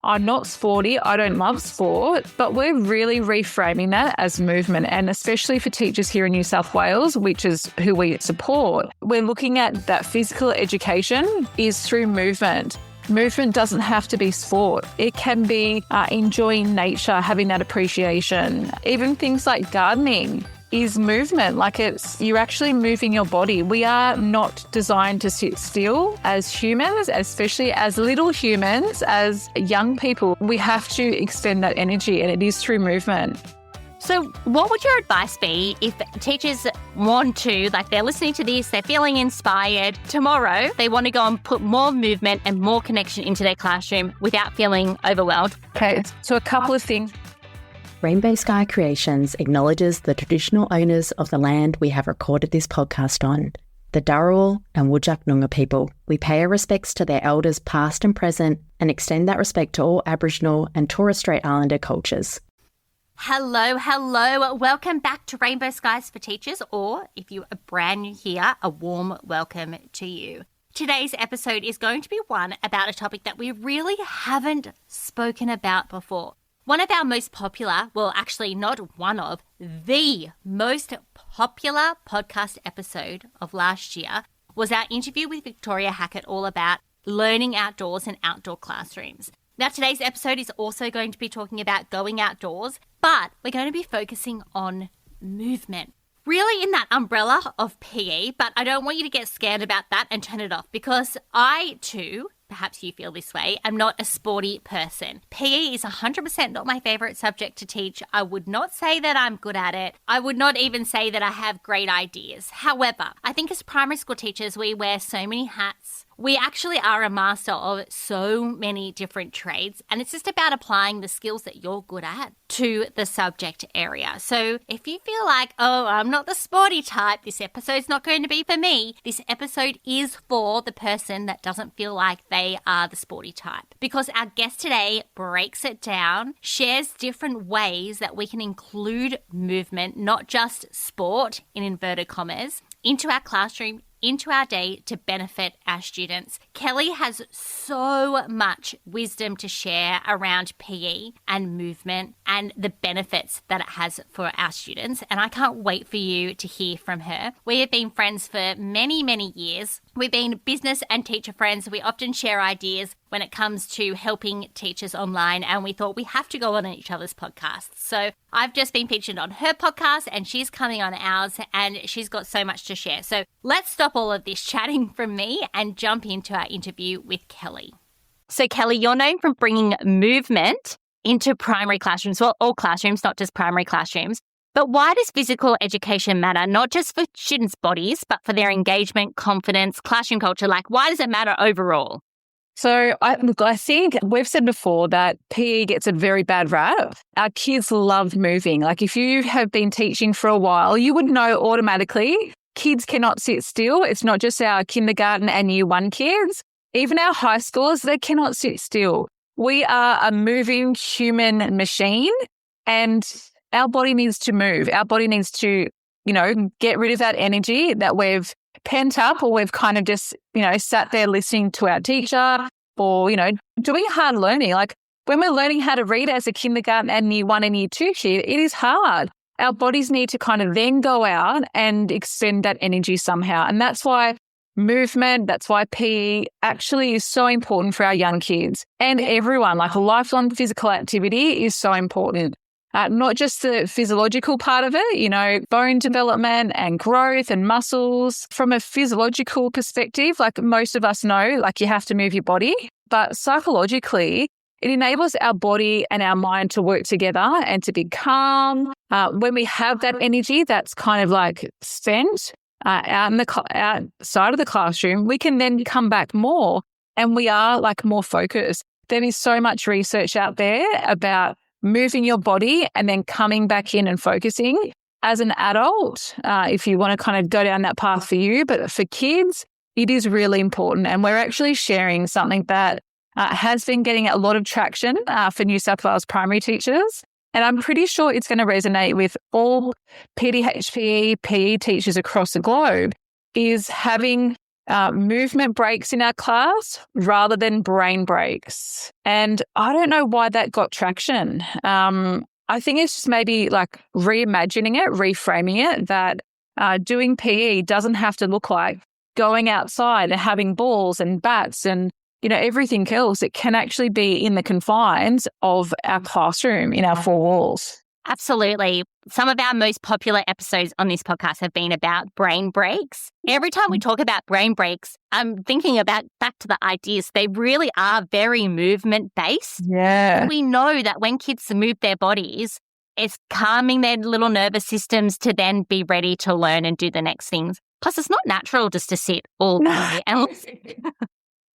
I'm not sporty, I don't love sport, but we're really reframing that as movement. And especially for teachers here in New South Wales, which is who we support, we're looking at that physical education is through movement. Movement doesn't have to be sport. It can be enjoying nature, having that appreciation. Even things like gardening is movement. Like you're actually moving your body. We are not designed to sit still as humans, especially as little humans, as young people. We have to expend that energy, and it is through movement. So what would your advice be if teachers want to, like they're listening to this, they're feeling inspired, tomorrow they want to go and put more movement and more connection into their classroom without feeling overwhelmed? Okay, so a couple of things. Rainbow Sky Creations acknowledges the traditional owners of the land we have recorded this podcast on, the Dharawal and Whadjuk Noongar people. We pay our respects to their elders past and present and extend that respect to all Aboriginal and Torres Strait Islander cultures. Hello. Welcome back to Rainbow Skies for Teachers, or if you are brand new here, a warm welcome to you. Today's episode is going to be one about a topic that we really haven't spoken about before. One of our most popular, well, actually not one of, the most popular podcast episode of last year was our interview with Victoria Hackett all about learning outdoors and outdoor classrooms. Now, today's episode is also going to be talking about going outdoors, but we're going to be focusing on movement. Really in that umbrella of PE, but I don't want you to get scared about that and turn it off, because I too, perhaps you feel this way, I'm not a sporty person. PE is 100% not my favourite subject to teach. I would not say that I'm good at it. I would not even say that I have great ideas. However, I think as primary school teachers, we wear so many hats. We actually are a master of so many different trades, and it's just about applying the skills that you're good at to the subject area. So if you feel like, oh, I'm not the sporty type, this episode's not going to be for me, this episode is for the person that doesn't feel like they are the sporty type. Because our guest today breaks it down, shares different ways that we can include movement, not just sport in inverted commas, into our classroom, into our day to benefit our students. Kelly has so much wisdom to share around PE and movement and the benefits that it has for our students, and I can't wait for you to hear from her. We have been friends for many, many years. We've been business and teacher friends. We often share ideas when it comes to helping teachers online, and we thought we have to go on each other's podcasts. So I've just been featured on her podcast and she's coming on ours, and she's got so much to share. So let's stop all of this chatting from me and jump into our interview with Kelly. So Kelly, you're known for bringing movement into primary classrooms, well, all classrooms, not just primary classrooms. But why does physical education matter, not just for students' bodies, but for their engagement, confidence, classroom culture? Like, why does it matter overall? So I think we've said before that PE gets a very bad rap. Our kids love moving. Like if you have been teaching for a while, you would know automatically kids cannot sit still. It's not just our kindergarten and year one kids. Even our high schoolers, they cannot sit still. We are a moving human machine, and our body needs to move. Our body needs to, get rid of that energy that we've pent up, or we've kind of just, sat there listening to our teacher, or, doing hard learning. Like when we're learning how to read as a kindergarten and year one and year two kid, it is hard. Our bodies need to kind of then go out and expend that energy somehow. And that's why movement, that's why PE actually is so important for our young kids and everyone. Like a lifelong physical activity is so important. Not just the physiological part of it, bone development and growth and muscles. From a physiological perspective, like most of us know, like you have to move your body. But psychologically, it enables our body and our mind to work together and to be calm. When we have that energy that's kind of like spent outside of the classroom, we can then come back more and we are like more focused. There is so much research out there about moving your body and then coming back in and focusing. As an adult, if you want to kind of go down that path for you, but for kids, it is really important. And we're actually sharing something that has been getting a lot of traction for New South Wales primary teachers. And I'm pretty sure it's going to resonate with all PDHPE, PE teachers across the globe, is having movement breaks in our class rather than brain breaks. And I don't know why that got traction. I think it's just maybe like reimagining it, reframing it, that doing PE doesn't have to look like going outside and having balls and bats and, everything else. It can actually be in the confines of our classroom, in our four walls. Absolutely. Some of our most popular episodes on this podcast have been about brain breaks. Every time we talk about brain breaks, I'm thinking about back to the ideas. They really are very movement-based. Yeah. We know that when kids move their bodies, it's calming their little nervous systems to then be ready to learn and do the next things. Plus, it's not natural just to sit all day and listen.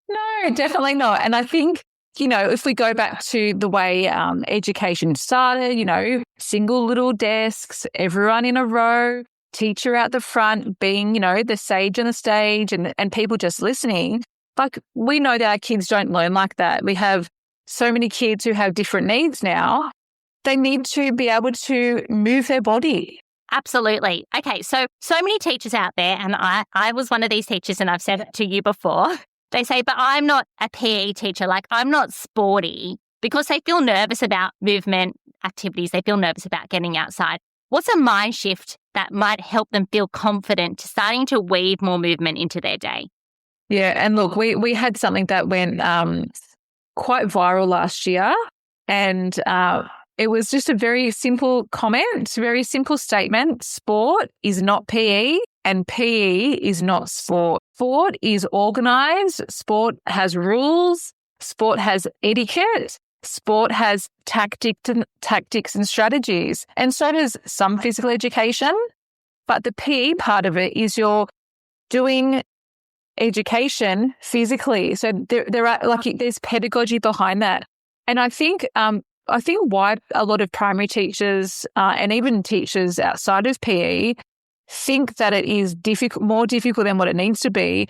No, definitely not. And I think, if we go back to the way education started, single little desks, everyone in a row, teacher out the front being, the sage on the stage and people just listening. Like, we know that our kids don't learn like that. We have so many kids who have different needs now. They need to be able to move their body. Absolutely. Okay, so many teachers out there, and I was one of these teachers, and I've said it to you before. They say, but I'm not a PE teacher, like I'm not sporty, because they feel nervous about movement activities. They feel nervous about getting outside. What's a mind shift that might help them feel confident to starting to weave more movement into their day? Yeah, and look, we had something that went quite viral last year, and it was just a very simple comment, very simple statement. Sport is not PE and PE is not sport. Sport is organised. Sport has rules. Sport has etiquette. Sport has tactics and strategies. And so does some physical education. But the PE part of it is you're doing education physically. So there's pedagogy behind that. And I think why a lot of primary teachers and even teachers outside of PE think that it is more difficult than what it needs to be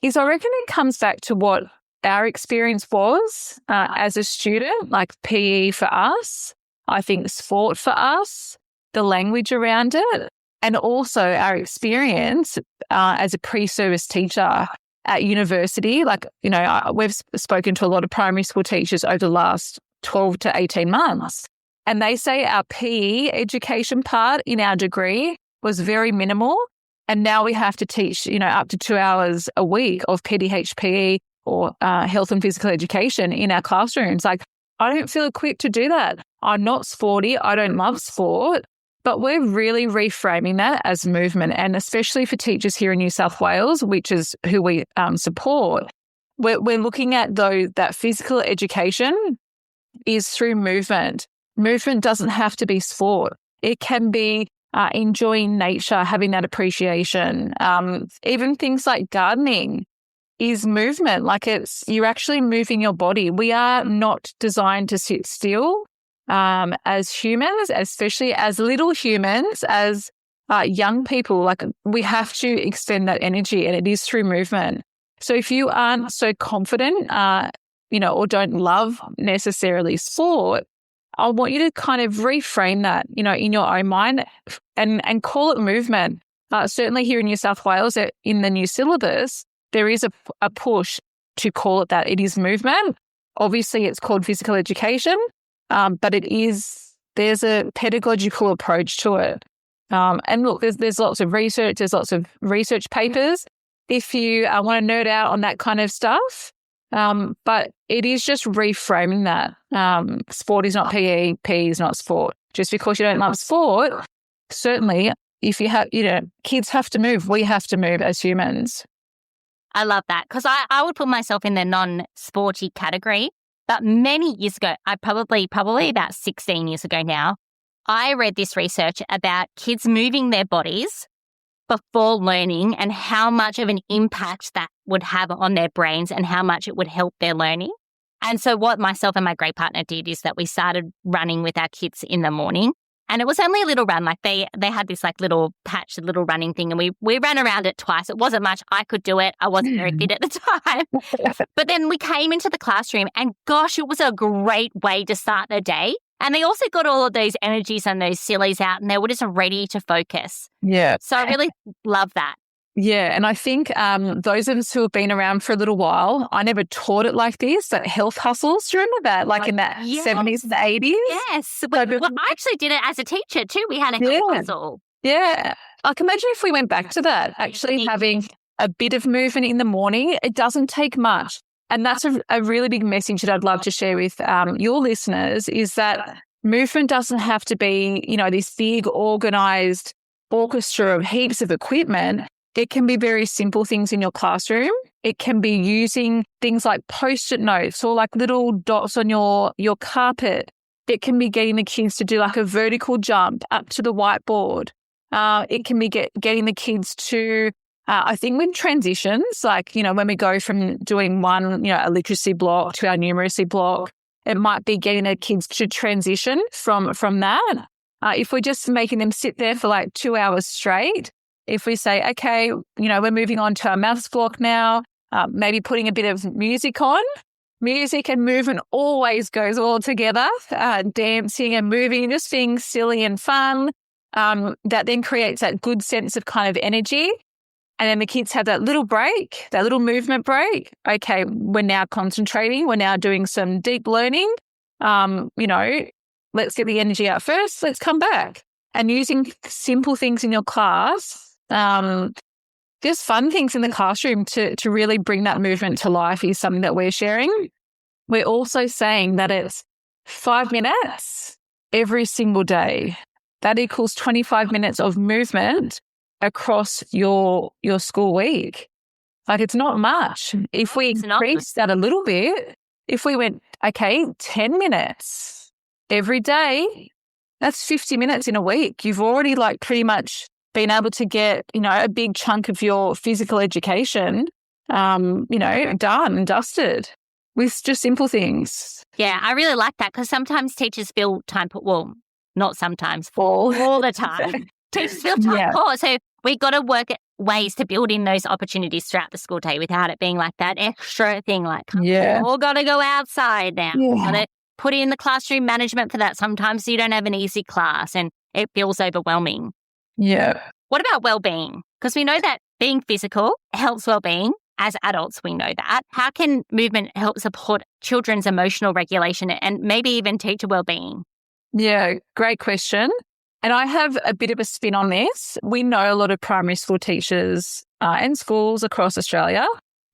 is, I reckon it comes back to what our experience was as a student, like PE for us, I think sport for us, the language around it, and also our experience as a pre-service teacher at university. Like, we've spoken to a lot of primary school teachers over the last 12 to 18 months. And they say our PE education part in our degree was very minimal. And now we have to teach, up to 2 hours a week of PDHPE or health and physical education in our classrooms. Like, I don't feel equipped to do that. I'm not sporty. I don't love sport. But we're really reframing that as movement. And especially for teachers here in New South Wales, which is who we support, we're looking at that physical education is through movement. Movement doesn't have to be sport. It can be enjoying nature, having that appreciation. Even things like gardening is movement. Like, you're actually moving your body. We are not designed to sit still as humans, especially as little humans, as young people. Like, we have to extend that energy, and it is through movement. So if you aren't so confident, or don't love necessarily sport, I want you to kind of reframe that, in your own mind and call it movement. Certainly here in New South Wales, in the new syllabus, there is a push to call it that. It is movement. Obviously, it's called physical education, but there's a pedagogical approach to it. And look, there's lots of research. There's lots of research papers if you want to nerd out on that kind of stuff. But it is just reframing that. Sport is not PE, PE is not sport. Just because you don't love sport, certainly if you have, kids have to move, we have to move as humans. I love that, because I would put myself in the non-sporty category. But many years ago, probably about 16 years ago now, I read this research about kids moving their bodies before learning and how much of an impact that would have on their brains and how much it would help their learning. And so what myself and my great partner did is that we started running with our kids in the morning. And it was only a little run. Like they had this like little patch, a little running thing, and we ran around it twice. It wasn't much. I could do it. I wasn't very fit at the time. But then we came into the classroom, and gosh, it was a great way to start the day. And they also got all of those energies and those sillies out, and they were just ready to focus. Yeah. So I really love that. Yeah. And I think those of us who have been around for a little while, I never taught it like this, that health hustles. Do you remember that? Like in that 70s and 80s? Yes. Well, I actually did it as a teacher too. We had a health hustle. Yeah. Like imagine if we went back to that, actually having a bit of movement in the morning. It doesn't take much. And that's a really big message that I'd love to share with your listeners is that movement doesn't have to be, this big organized orchestra of heaps of equipment. It can be very simple things in your classroom. It can be using things like Post-it notes or like little dots on your carpet. It can be getting the kids to do like a vertical jump up to the whiteboard. It can be getting the kids to, I think with transitions, like, when we go from doing one, a literacy block to our numeracy block, it might be getting the kids to transition from that. If we're just making them sit there for like 2 hours straight, if we say, okay, we're moving on to our maths block now, maybe putting a bit of music on. Music and movement always goes all together, dancing and moving, just being silly and fun. That then creates that good sense of kind of energy. And then the kids have that little break, that little movement break. Okay, we're now concentrating. We're now doing some deep learning. Let's get the energy out first. Let's come back. And using simple things in your class, just fun things in the classroom to really bring that movement to life is something that we're sharing. We're also saying that it's 5 minutes every single day. That equals 25 minutes of movement across your school week. Like it's not much. If we increase that a little bit, if we went, 10 minutes every day, that's 50 minutes in a week. You've already like pretty much been able to get, a big chunk of your physical education, done and dusted with just simple things. Yeah, I really like that because sometimes teachers feel time poor. Well, not sometimes, all the time. Teachers feel time poor. So we got to work at ways to build in those opportunities throughout the school day without it being like that extra thing like, all got to go outside now. Got to put in the classroom management for that. Sometimes you don't have an easy class and it feels overwhelming. Yeah. What about well-being? Because we know that being physical helps well-being. As adults, we know that. How can movement help support children's emotional regulation and maybe even teacher well-being? Yeah, great question. And I have a bit of a spin on this. We know a lot of primary school teachers and schools across Australia.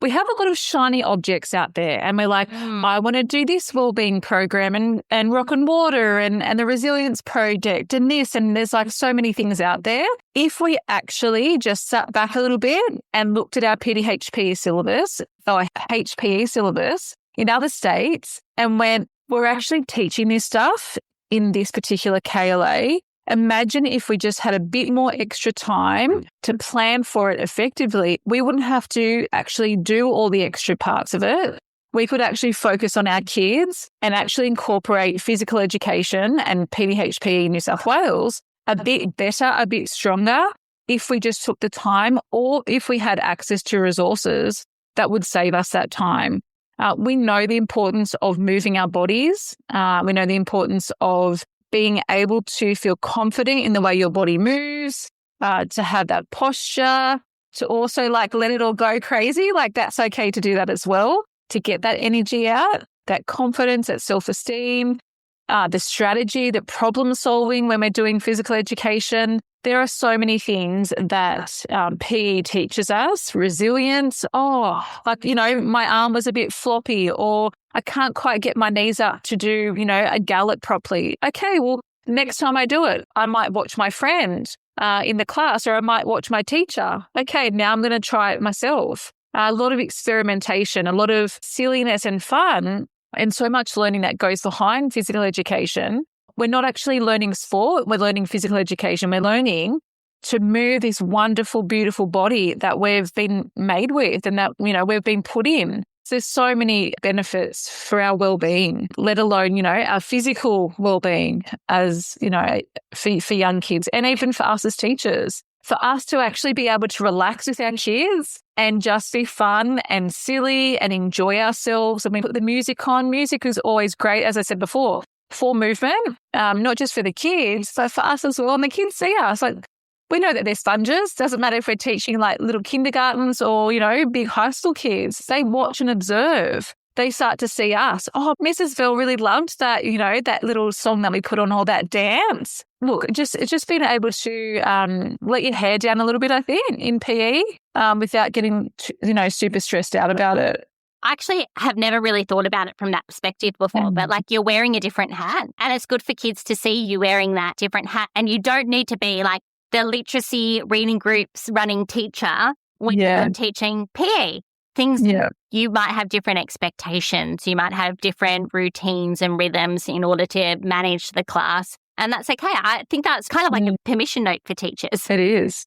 We have a lot of shiny objects out there and we're like, I want to do this wellbeing program and Rock and Water and the Resilience Project and this, and there's like so many things out there. If we actually just sat back a little bit and looked at our PDHPE syllabus or HPE syllabus in other states and went, we're actually teaching this stuff in this particular KLA. Imagine if we just had a bit more extra time to plan for it effectively. We wouldn't have to actually do all the extra parts of it. We could actually focus on our kids and actually incorporate physical education and PDHPE in New South Wales a bit better, a bit stronger if we just took the time or if we had access to resources that would save us that time. We know the importance of moving our bodies. We know the importance of being able to feel confident in the way your body moves, to have that posture, to also like let it all go crazy. Like that's okay to do that as well, to get that energy out, that confidence, that self-esteem, the strategy, the problem solving when we're doing physical education. There are so many things that PE teaches us. Resilience. My arm was a bit floppy or I can't quite get my knees up to do, a gallop properly. Okay, well, next time I do it, I might watch my friend in the class or I might watch my teacher. Okay, now I'm going to try it myself. A lot of experimentation, a lot of silliness and fun, and so much learning that goes behind physical education. We're not actually learning sport. We're learning physical education. We're learning to move this wonderful, beautiful body that we've been made with and that, we've been put in. So there's so many benefits for our well-being, let alone, our physical well-being as, for young kids and even for us as teachers. For us to actually be able to relax with our kids and just be fun and silly and enjoy ourselves. And we put the music on. Music is always great, as I said before, for movement, not just for the kids, but for us as well. And the kids see us. Like, we know that they're sponges. Doesn't matter if we're teaching like little kindergartens or, big high school kids. They watch and observe. They start to see us. Oh, Mrs. Bell really loved that, that little song that we put on, all that dance. Look, it's just being able to let your hair down a little bit, I think, in PE without getting, super stressed out about it. I actually have never really thought about it from that perspective before, but like you're wearing a different hat and it's good for kids to see you wearing that different hat, and you don't need to be like the literacy reading groups running teacher when you're teaching PE. You might have different expectations. You might have different routines and rhythms in order to manage the class, and that's okay. I think that's kind of like a permission note for teachers. It is.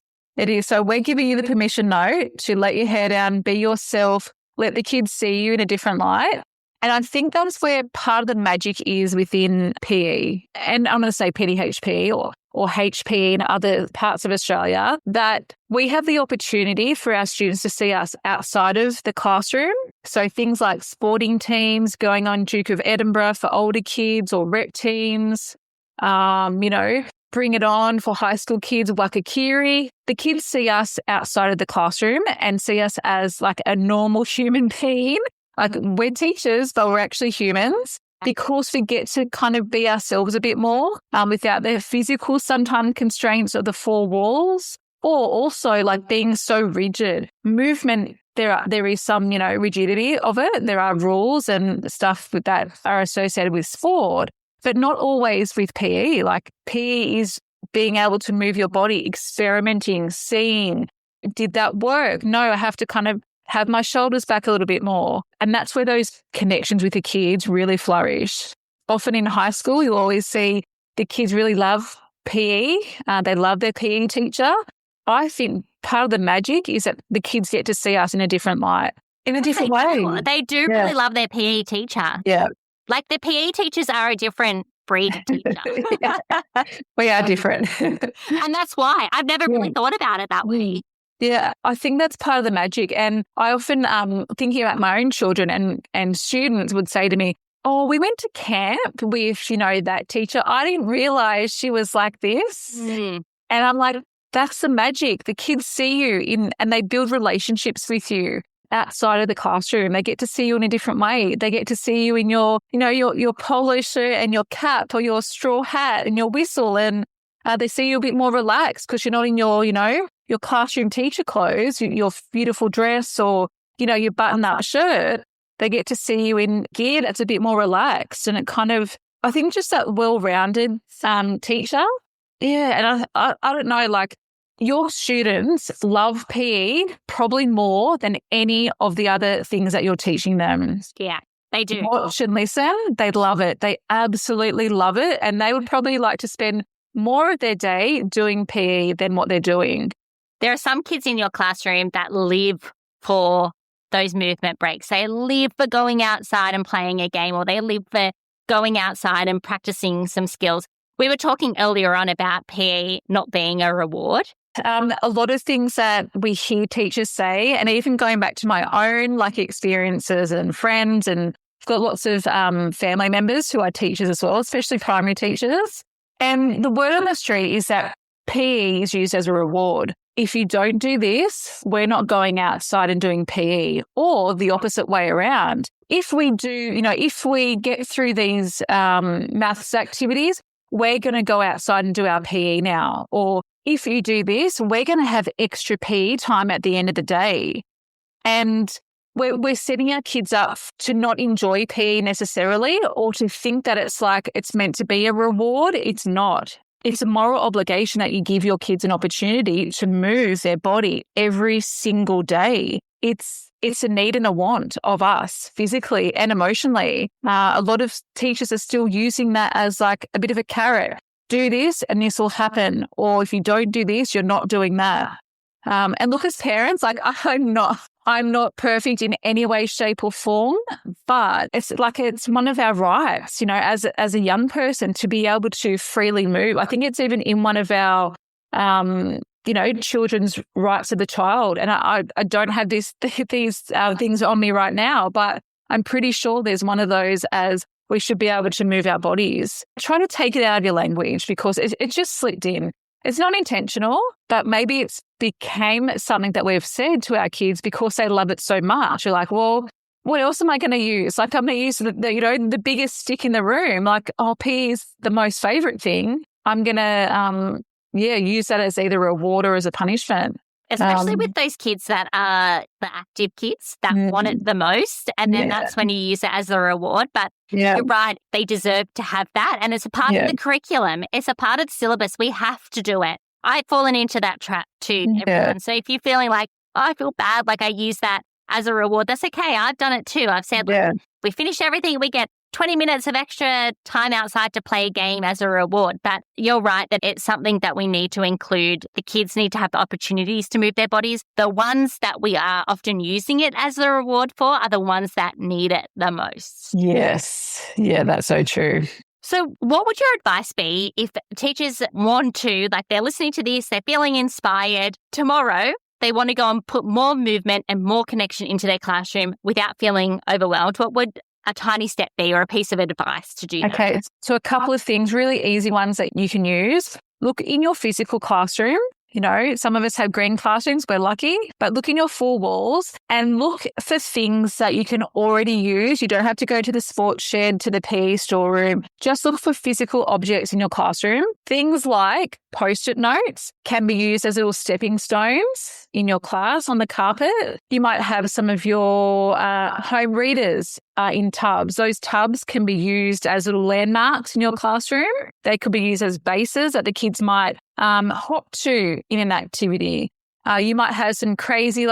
So we're giving you the permission note to let your hair down, be yourself, let the kids see you in a different light. And I think that's where part of the magic is within PE. And I'm going to say PDHPE or HPE in other parts of Australia, that we have the opportunity for our students to see us outside of the classroom. So things like sporting teams, going on Duke of Edinburgh for older kids or rep teams, Bring It On for high school kids, Wakakiri. The kids see us outside of the classroom and see us as like a normal human being. Like we're teachers, but we're actually humans, because we get to kind of be ourselves a bit more without the physical sometimes constraints of the four walls, or also like being so rigid. Movement, there is some, rigidity of it. There are rules and stuff that are associated with sport, but not always with PE. Like PE is being able to move your body, experimenting, seeing, did that work? No, I have to kind of have my shoulders back a little bit more. And that's where those connections with the kids really flourish. Often in high school, you'll always see the kids really love PE. They love their PE teacher. I think part of the magic is that the kids get to see us in a different light, in a different way. They do really love their PE teacher. Yeah. Like the PE teachers are a different breed of teacher. We are different. And that's why I've never really thought about it that way. Yeah, I think that's part of the magic. And I often, thinking about my own children and students would say to me, oh, we went to camp with, that teacher. I didn't realize she was like this. And I'm like, that's the magic. The kids see you and they build relationships with you outside of the classroom. They get to see you in a different way. They get to see you in your, your polo shirt and your cap or your straw hat and your whistle. And they see you a bit more relaxed because you're not in your, your classroom teacher clothes, your beautiful dress or, your button-up shirt. They get to see you in gear that's a bit more relaxed. And it kind of, I think just that well-rounded teacher. Yeah. And I don't know, like your students love PE probably more than any of the other things that you're teaching them. Yeah, they do. Watch and listen. They love it. They absolutely love it. And they would probably like to spend more of their day doing PE than what they're doing. There are some kids in your classroom that live for those movement breaks. They live for going outside and playing a game, or they live for going outside and practicing some skills. We were talking earlier on about PE not being a reward. A lot of things that we hear teachers say, and even going back to my own experiences and friends, and I've got lots of family members who are teachers as well, especially primary teachers. And the word on the street is that PE is used as a reward. If you don't do this, we're not going outside and doing PE, or the opposite way around. If we do, if we get through these maths activities, we're going to go outside and do our PE now. Or if you do this, we're going to have extra PE time at the end of the day. And we're setting our kids up to not enjoy PE necessarily, or to think that it's meant to be a reward. It's not. It's a moral obligation that you give your kids an opportunity to move their body every single day. It's a need and a want of us physically and emotionally. A lot of teachers are still using that as like a bit of a carrot. Do this and this will happen. Or if you don't do this, you're not doing that. And look, as parents, I'm not perfect in any way, shape or form, but it's one of our rights, as a young person to be able to freely move. I think it's even in one of our, children's rights of the child. And I don't have these things on me right now, but I'm pretty sure there's one of those as we should be able to move our bodies. Try to take it out of your language because it just slipped in. It's not intentional, but maybe it's became something that we've said to our kids because they love it so much. You're like, well, what else am I going to use? Like, I'm going to use the biggest stick in the room. Like, PE is the most favorite thing. I'm going to, use that as either a reward or as a punishment. Especially with those kids that are the active kids that want it the most. And then that's when you use it as a reward. But you're right, they deserve to have that. And it's a part of the curriculum. It's a part of the syllabus. We have to do it. I've fallen into that trap too, everyone. So if you're feeling like, I feel bad, like I use that as a reward, that's okay. I've done it too. I've said, we finish everything, we get 20 minutes of extra time outside to play a game as a reward. But you're right that it's something that we need to include. The kids need to have the opportunities to move their bodies. The ones that we are often using it as a reward for are the ones that need it the most. Yes. Yeah, that's so true. So what would your advice be if teachers want to, like they're listening to this, they're feeling inspired tomorrow, they want to go and put more movement and more connection into their classroom without feeling overwhelmed? What would a tiny step be or a piece of advice to do that? Okay, so a couple of things, really easy ones that you can use. Look in your physical classroom. Some of us have green classrooms, we're lucky, but look in your four walls and look for things that you can already use. You don't have to go to the sports shed, to the PE storeroom. Just look for physical objects in your classroom. Things like Post-it notes can be used as little stepping stones in your class on the carpet. You might have some of your home readers in tubs. Those tubs can be used as little landmarks in your classroom. They could be used as bases that the kids might hop to in an activity. You might have some crazy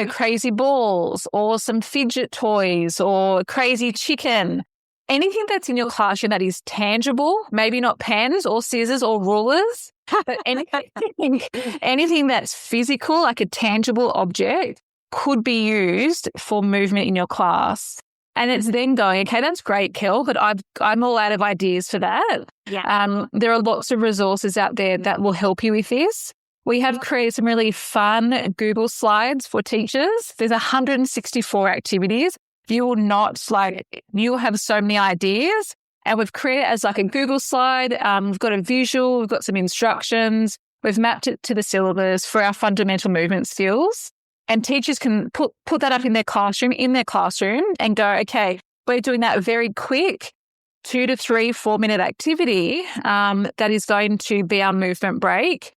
crazy balls or some fidget toys or crazy chicken. Anything that's in your classroom that is tangible, maybe not pens or scissors or rulers, but anything that's physical, like a tangible object, could be used for movement in your class. And it's then going, okay, that's great, Kel, but I'm all out of ideas for that. Yeah. There are lots of resources out there that will help you with this. We have created some really fun Google slides for teachers. There's 164 activities. You'll have so many ideas. And we've created it as like a Google slide. We've got a visual, we've got some instructions. We've mapped it to the syllabus for our fundamental movement skills. And teachers can put that up in their classroom and go, okay, we're doing that very quick 2 to 3 4-minute activity that is going to be our movement break,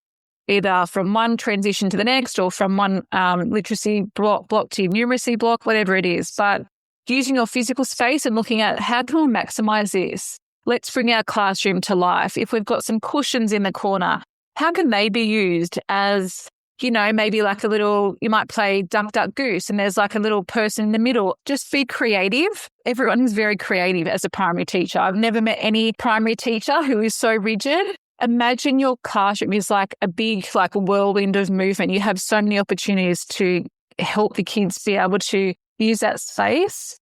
either from one transition to the next or from one literacy block to numeracy block, whatever it is. But using your physical space and looking at how can we maximize this? Let's bring our classroom to life. If we've got some cushions in the corner, how can they be used as, maybe like you might play duck, duck, goose, and there's like a little person in the middle. Just be creative. Everyone is very creative as a primary teacher. I've never met any primary teacher who is so rigid. Imagine your classroom is like a big, whirlwind of movement. You have so many opportunities to help the kids be able to use that space.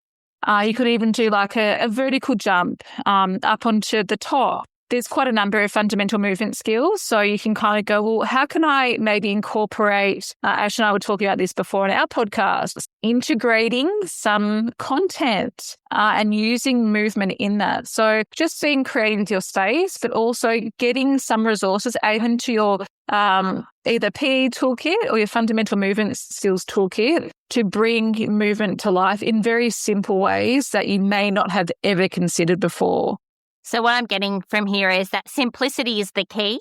You could even do like a vertical jump up onto the top. There's quite a number of fundamental movement skills. So you can kind of go, well, how can I maybe incorporate, Ash and I were talking about this before in our podcast, integrating some content and using movement in that. So just being creative with your space, but also getting some resources even to your either PE toolkit or your fundamental movement skills toolkit to bring movement to life in very simple ways that you may not have ever considered before. So what I'm getting from here is that simplicity is the key.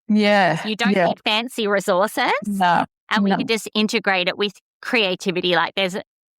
Yeah. You don't need fancy resources. No. And we can just integrate it with creativity.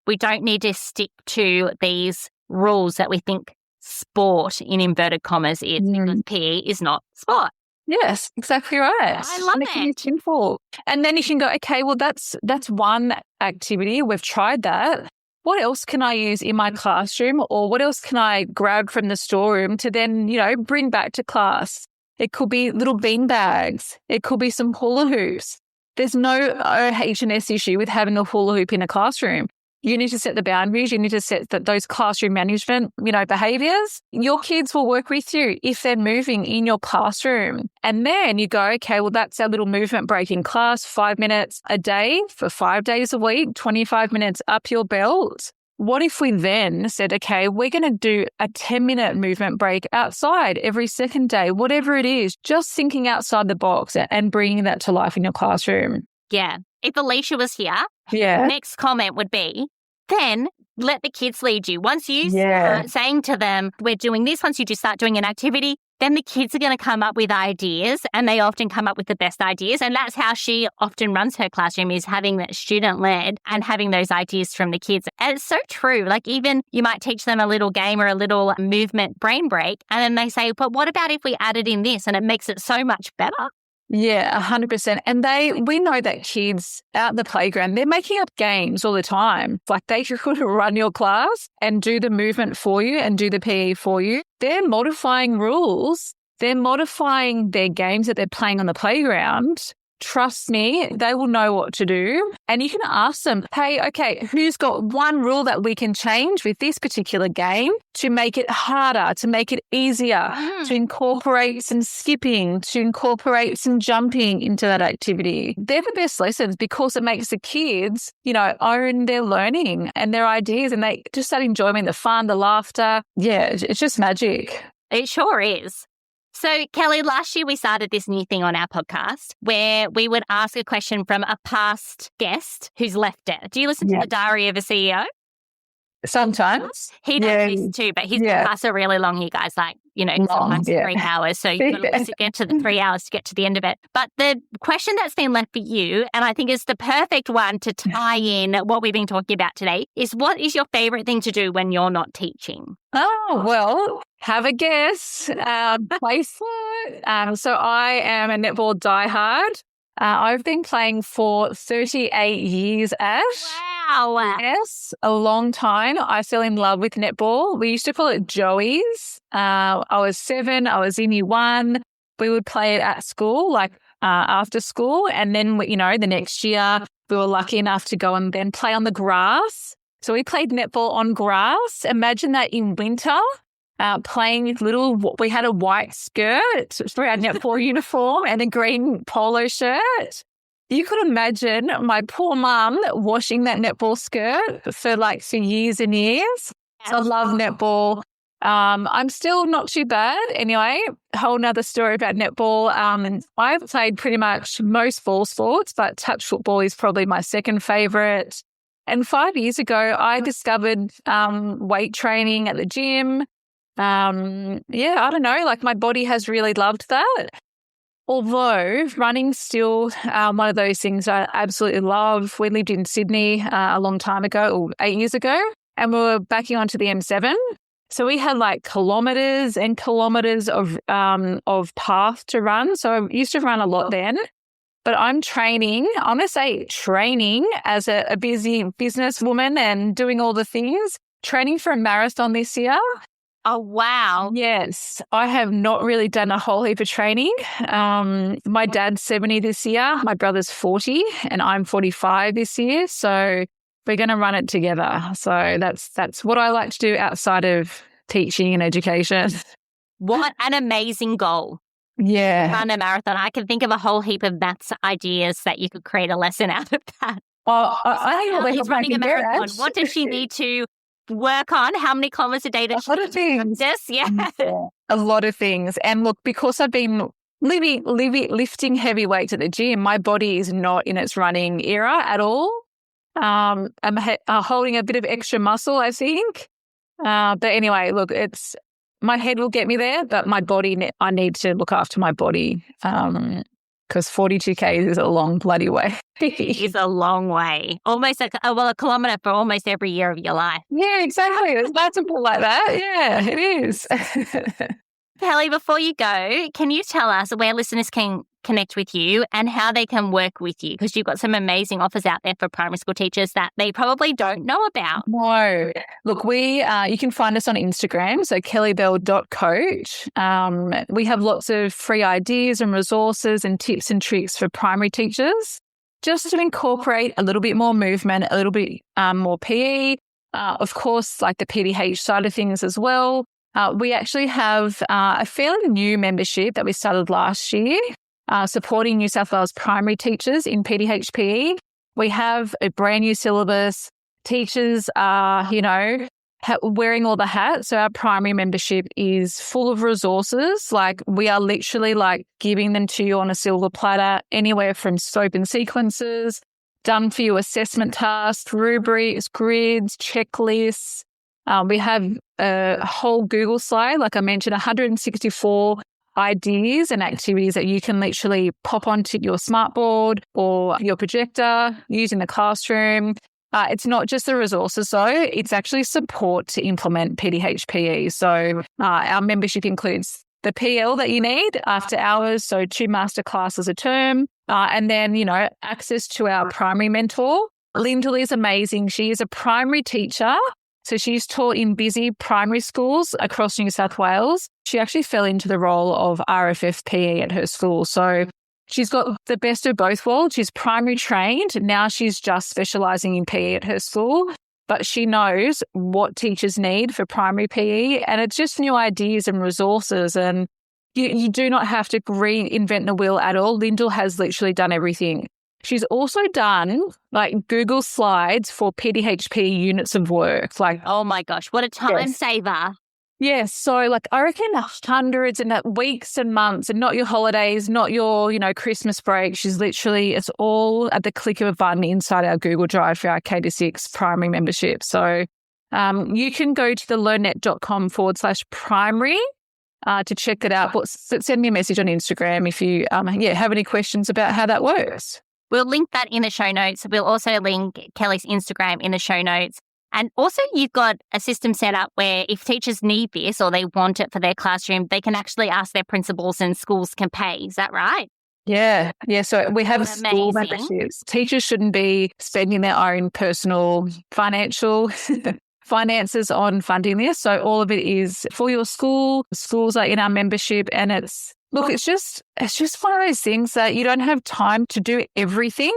We don't need to stick to these rules that we think sport, in inverted commas, is because PE is not sport. Yes, exactly right. I love it. It's simple. And then you can go, okay, well, that's one activity. We've tried that. What else can I use in my classroom, or what else can I grab from the storeroom to then, bring back to class? It could be little bean bags. It could be some hula hoops. There's no OH&S issue with having a hula hoop in a classroom. You need to set the boundaries. You need to set those classroom management, behaviors. Your kids will work with you if they're moving in your classroom. And then you go, okay, well, that's our little movement break in class, 5 minutes a day for 5 days a week, 25 minutes up your belt. what if we then said, okay, we're going to do a 10-minute movement break outside every second day, whatever it is, just thinking outside the box and bringing that to life in your classroom. Yeah. If Alicia was here, Yeah. next comment would be, then let the kids lead you. Once you start saying to them, we're doing this, once you just start doing an activity, then the kids are going to come up with ideas, and they often come up with the best ideas. And that's how she often runs her classroom, is having that student-led and having those ideas from the kids. And it's so true. Like, even you might teach them a little game or a little movement brain break, and then they say, but what about if we added in this? And it makes it so much better. Yeah, 100%. And we know that kids out the playground, they're making up games all the time. Like, they could run your class and do the movement for you and do the PE for you. They're modifying rules. They're modifying their games that they're playing on the playground. Trust me, they will know what to do. And you can ask them, hey, okay, who's got one rule that we can change with this particular game to make it harder, to make it easier, to incorporate some skipping, to incorporate some jumping into that activity. They're the best lessons because it makes the kids, own their learning and their ideas, and they just that enjoyment, the fun, the laughter. Yeah, it's just magic. It sure is. So, Kelly, last year we started this new thing on our podcast where we would ask a question from a past guest who's left it. Do you listen to The Diary of a CEO? Sometimes. He does this too, but his podcasts are really long, you guys, sometimes 3 hours. So you've got to get to the 3 hours to get to the end of it. But the question that's been left for you, and I think is the perfect one to tie in what we've been talking about today, is what is your favorite thing to do when you're not teaching? Oh, well, have a guess. Play sport. So I am a netball diehard. I've been playing for 38 years, Ash. Wow. Yes, a long time. I fell in love with netball. We used to call it Joey's. I was 7. I was in year 1. We would play it at school, after school. And then, the next year, we were lucky enough to go and then play on the grass. So we played netball on grass. Imagine that in winter. Playing with we had a white skirt for our netball uniform and a green polo shirt. You could imagine my poor mum washing that netball skirt for years and years. So I love netball. I'm still not too bad. Anyway, a whole nother story about netball. I've played pretty much most ball sports, but touch football is probably my second favourite. And 5 years ago, I discovered weight training at the gym. I don't know, my body has really loved that. Although running's still one of those things I absolutely love. We lived in Sydney a long time ago, or 8 years ago, and we were backing onto the M7. So we had kilometres and kilometres of path to run. So I used to run a lot then. But I'm training as a busy businesswoman and doing all the things, training for a marathon this year. Oh, wow. Yes. I have not really done a whole heap of training. My dad's 70 this year. My brother's 40 and I'm 45 this year. So we're going to run it together. So that's what I like to do outside of teaching and education. What an amazing goal. Yeah. Run a marathon. I can think of a whole heap of maths ideas that you could create a lesson out of that. Well, I think he's running a marathon. What does she need to work on? How many kilometers a day does she need to practice? Yeah. A lot of things. And look, because I've been lifting heavy weights at the gym, my body is not in its running era at all. I'm holding a bit of extra muscle, I think. But anyway, look, my head will get me there, but my body, I need to look after my body. Because 42 k's is a long bloody way. It's a long way. Almost a kilometre for almost every year of your life. Yeah, exactly. It's multiple like that. Yeah, it is. Kelly, before you go, can you tell us where listeners can connect with you and how they can work with you? Because you've got some amazing offers out there for primary school teachers that they probably don't know about. No. Look, you can find us on Instagram, so kellybell.coach. We have lots of free ideas and resources and tips and tricks for primary teachers just to incorporate a little bit more movement, a little bit more PE, of course, the PDH side of things as well. We actually have a fairly new membership that we started last year, supporting New South Wales primary teachers in PDHPE. We have a brand new syllabus, Teachers are, wearing all the hats. So our primary membership is full of resources. Like we are literally like giving them to you on a silver platter, anywhere from scope and sequences, done for you assessment tasks, rubrics, grids, checklists. We have a whole Google slide, like I mentioned, 164 ideas and activities that you can literally pop onto your smartboard or your projector, use in the classroom. It's not just the resources, though. It's actually support to implement PDHPE. So our membership includes the PL that you need after hours, so 2 master classes a term, and then, access to our primary mentor. Lyndall is amazing. She is a primary teacher. So she's taught in busy primary schools across New South Wales. She actually fell into the role of RFFPE at her school. So she's got the best of both worlds. She's primary trained. Now she's just specialising in PE at her school. But she knows what teachers need for primary PE. And it's just new ideas and resources. And you do not have to reinvent the wheel at all. Lyndall has literally done everything. She's also done like Google Slides for PDHPE units of work. Like, oh my gosh, what a time saver. Yes. So like I reckon hundreds and weeks and months, and not your holidays, not your, Christmas break. It's all at the click of a button inside our Google Drive for our K-6 primary membership. So you can go to the learnnet.com/primary to check it out. But send me a message on Instagram if you have any questions about how that works. We'll link that in the show notes. We'll also link Kelly's Instagram in the show notes. And also you've got a system set up where if teachers need this or they want it for their classroom, they can actually ask their principals and schools can pay. Is that right? Yeah. So we have school memberships. Teachers shouldn't be spending their own personal financial finances on funding this. So all of it is for your school. Schools are in our membership, and it's just one of those things that you don't have time to do everything.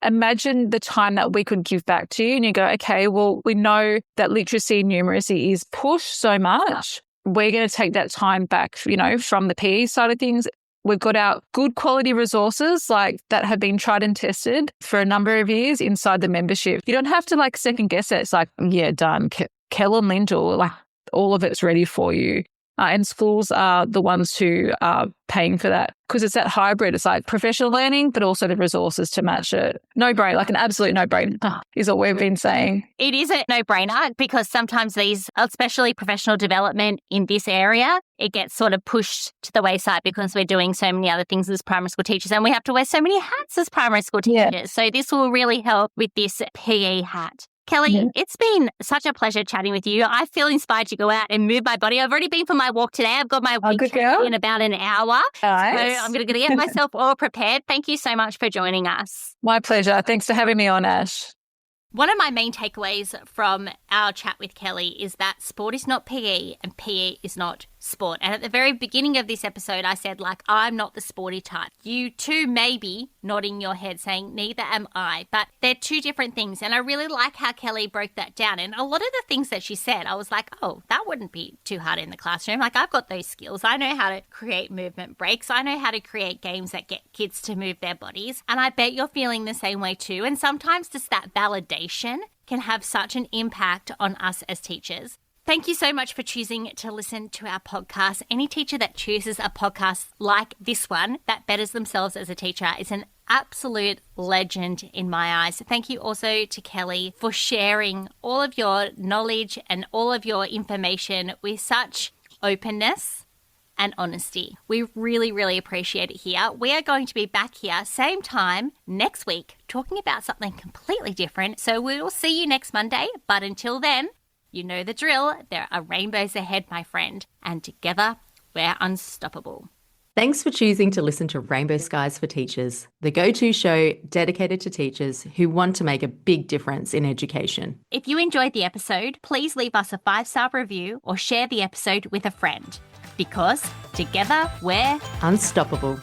Imagine the time that we could give back to you, and you go, okay, well, we know that literacy and numeracy is pushed so much. We're going to take that time back, from the PE side of things. We've got our good quality resources like that have been tried and tested for a number of years inside the membership. You don't have to second guess it. It's like, yeah, done. Kel and Lyndall, all of it's ready for you. And schools are the ones who are paying for that because it's that hybrid. It's like professional learning, but also the resources to match it. No-brainer, an absolute no-brainer is what we've been saying. It is a no-brainer because sometimes these, especially professional development in this area, it gets sort of pushed to the wayside because we're doing so many other things as primary school teachers and we have to wear so many hats as primary school teachers. Yeah. So this will really help with this PE hat. Kelly, It's been such a pleasure chatting with you. I feel inspired to go out and move my body. I've already been for my walk today. I've got my week in about an hour. Nice. So I'm going to get myself all prepared. Thank you so much for joining us. My pleasure. Thanks for having me on, Ash. One of my main takeaways from our chat with Kelly is that sport is not PE and PE is not sport. And at the very beginning of this episode, I said, I'm not the sporty type. You too may be nodding your head saying, neither am I. But they're two different things. And I really like how Kelly broke that down. And a lot of the things that she said, I was like, oh, that wouldn't be too hard in the classroom. I've got those skills. I know how to create movement breaks. I know how to create games that get kids to move their bodies. And I bet you're feeling the same way too. And sometimes just that validation can have such an impact on us as teachers. Thank you so much for choosing to listen to our podcast. Any teacher that chooses a podcast like this one that betters themselves as a teacher is an absolute legend in my eyes. Thank you also to Kelly for sharing all of your knowledge and all of your information with such openness and honesty. We really, really appreciate it here. We are going to be back here same time next week talking about something completely different. So we will see you next Monday. But until then, you know the drill. There are rainbows ahead, my friend. And together, we're unstoppable. Thanks for choosing to listen to Rainbow Skies for Teachers, the go-to show dedicated to teachers who want to make a big difference in education. If you enjoyed the episode, please leave us a 5-star review or share the episode with a friend. Because together, we're unstoppable.